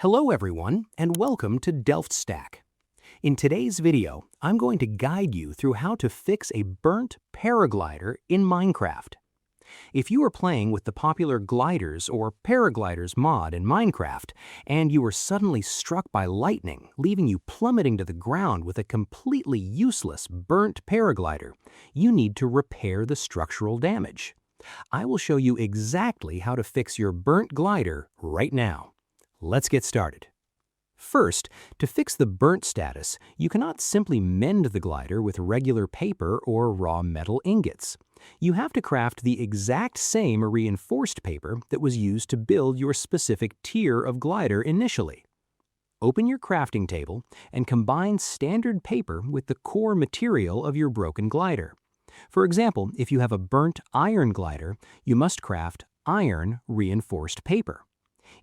Hello everyone, and welcome to DelftStack. In today's video, I'm going to guide you through how to fix a burnt paraglider in Minecraft. If you are playing with the popular gliders or paragliders mod in Minecraft, and you were suddenly struck by lightning, leaving you plummeting to the ground with a completely useless burnt paraglider, you need to repair the structural damage. I will show you exactly how to fix your burnt glider right now. Let's get started. First, to fix the burnt status, you cannot simply mend the glider with regular paper or raw metal ingots. You have to craft the exact same reinforced paper that was used to build your specific tier of glider initially. Open your crafting table and combine standard paper with the core material of your broken glider. For example, if you have a burnt iron glider, you must craft iron reinforced paper.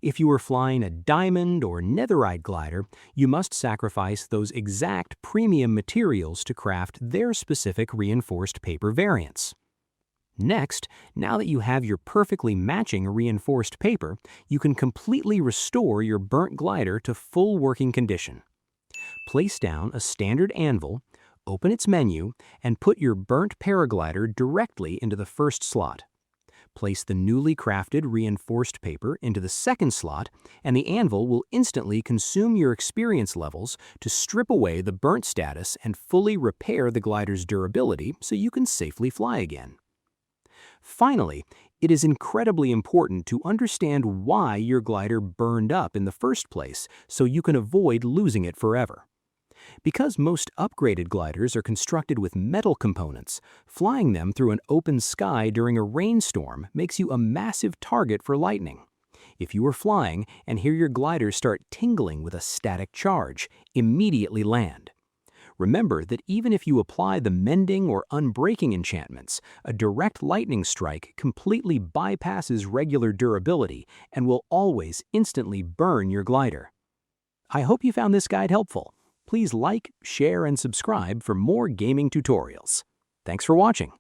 If you are flying a diamond or netherite glider, you must sacrifice those exact premium materials to craft their specific reinforced paper variants. Next, now that you have your perfectly matching reinforced paper, you can completely restore your burnt glider to full working condition. Place down a standard anvil, open its menu, and put your burnt paraglider directly into the first slot. Place the newly crafted reinforced paper into the second slot, and the anvil will instantly consume your experience levels to strip away the burnt status and fully repair the glider's durability so you can safely fly again. Finally, it is incredibly important to understand why your glider burned up in the first place so you can avoid losing it forever. Because most upgraded gliders are constructed with metal components, flying them through an open sky during a rainstorm makes you a massive target for lightning. If you are flying and hear your glider start tingling with a static charge, immediately land. Remember that even if you apply the mending or unbreaking enchantments, a direct lightning strike completely bypasses regular durability and will always instantly burn your glider. I hope you found this guide helpful. Please like, share, and subscribe for more gaming tutorials. Thanks for watching.